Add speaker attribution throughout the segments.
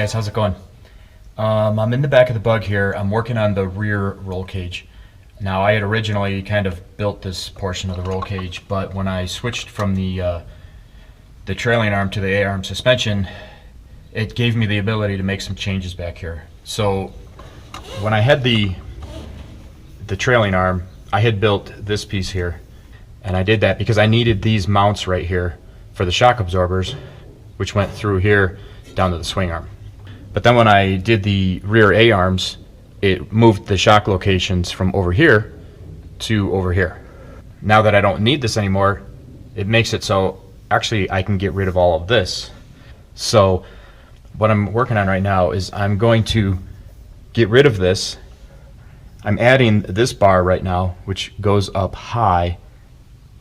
Speaker 1: guys, how's it going? I'm in the back of the Bug here. I'm working on the rear roll cage. Now, I had originally kind of built this portion of the roll cage, but when I switched from the trailing arm to the A-arm suspension, it gave me the ability to make some changes back here. So when I had the trailing arm, I had built this piece here, and I did that because I needed these mounts right here for the shock absorbers, which went through here down to the swing arm. But then when I did the rear A-arms, it moved the shock locations from over here to over here. Now that I don't need this anymore, it makes it so actually I can get rid of all of this. So what I'm working on right now is I'm going to get rid of this. I'm adding this bar right now, which goes up high,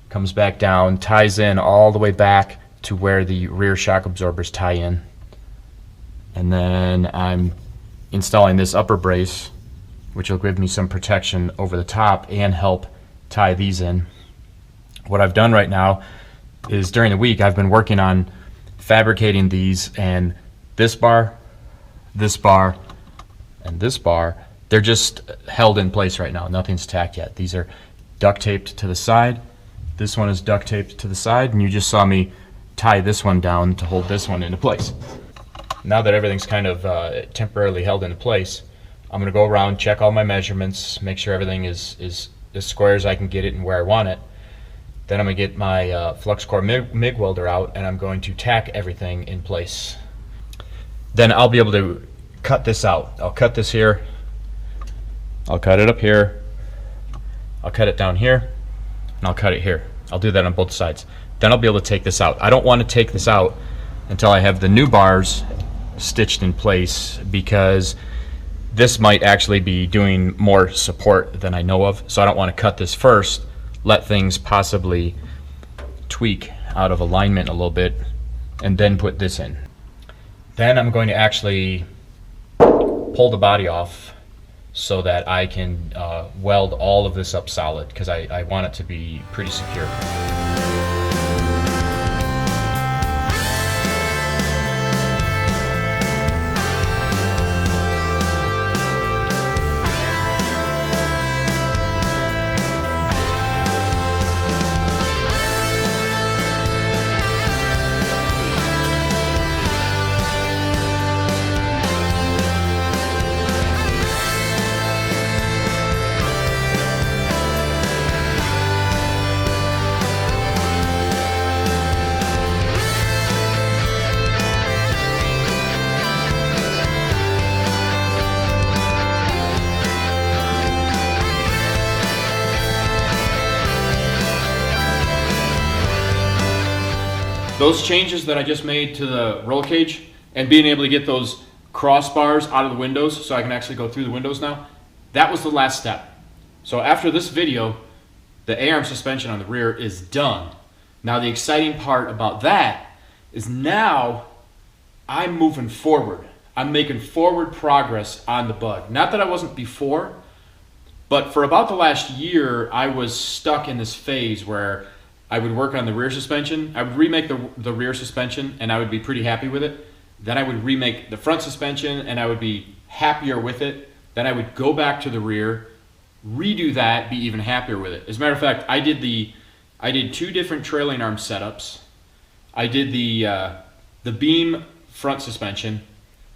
Speaker 1: comes back down, ties in all the way back to where the rear shock absorbers tie in. And then I'm installing this upper brace, which will give me some protection over the top and help tie these in. What I've done right now is during the week I've been working on fabricating these, and this bar, and this bar, they're just held in place right now. Nothing's tacked yet. These are duct taped to the side. This one is duct taped to the side, and you just saw me tie this one down to hold this one into place. Now that everything's kind of temporarily held into place, I'm going to go around, check all my measurements, make sure everything is as square as I can get it and where I want it. Then I'm going to get my flux core MIG welder out, and I'm going to tack everything in place. Then I'll be able to cut this out. I'll cut this here, I'll cut it up here, I'll cut it down here, and I'll cut it here. I'll do that on both sides. Then I'll be able to take this out. I don't want to take this out until I have the new bars stitched in place, because this might actually be doing more support than I know of. So I don't want to cut this first, let things possibly tweak out of alignment a little bit, and then put this in. Then I'm going to actually pull the body off so that I can weld all of this up solid, because I want it to be pretty secure. Those changes that I just made to the roll cage and being able to get those crossbars out of the windows so I can actually go through the windows now, that was the last step. So after this video, the A-arm suspension on the rear is done. Now the exciting part about that is now I'm moving forward. I'm making forward progress on the Bug. Not that I wasn't before, but for about the last year, I was stuck in this phase where I would work on the rear suspension. I would remake the rear suspension, and I would be pretty happy with it. Then I would remake the front suspension, and I would be happier with it. Then I would go back to the rear, redo that, be even happier with it. As a matter of fact, I did two different trailing arm setups. I did the beam front suspension.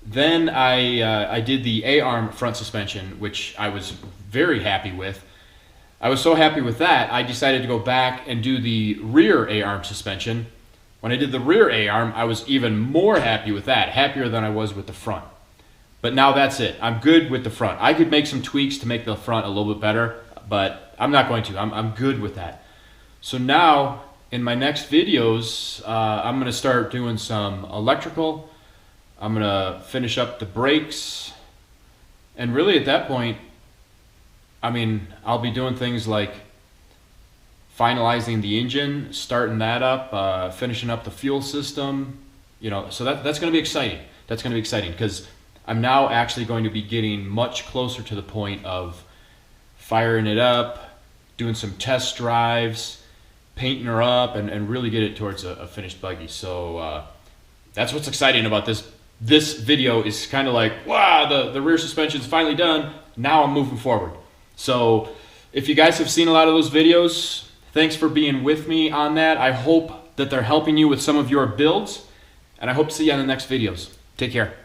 Speaker 1: Then I did the A-arm front suspension, which I was very happy with. I was so happy with that, I decided to go back and do the rear A-arm suspension. When I did the rear A-arm, I was even more happy with that, happier than I was with the front. But now that's it. I'm good with the front. I could make some tweaks to make the front a little bit better, but I'm not going to. I'm good with that. So now, in my next videos, I'm going to start doing some electrical. I'm going to finish up the brakes. And really at that point, I mean, I'll be doing things like finalizing the engine, starting that up, finishing up the fuel system, you know, so that's going to be exciting. That's going to be exciting because I'm now actually going to be getting much closer to the point of firing it up, doing some test drives, painting her up, and really get it towards a finished buggy. So that's what's exciting about this this video is kind of like, wow, the rear suspension is finally done. Now I'm moving forward. So if you guys have seen a lot of those videos, thanks for being with me on that. I hope that they're helping you with some of your builds, and I hope to see you on the next videos. Take care.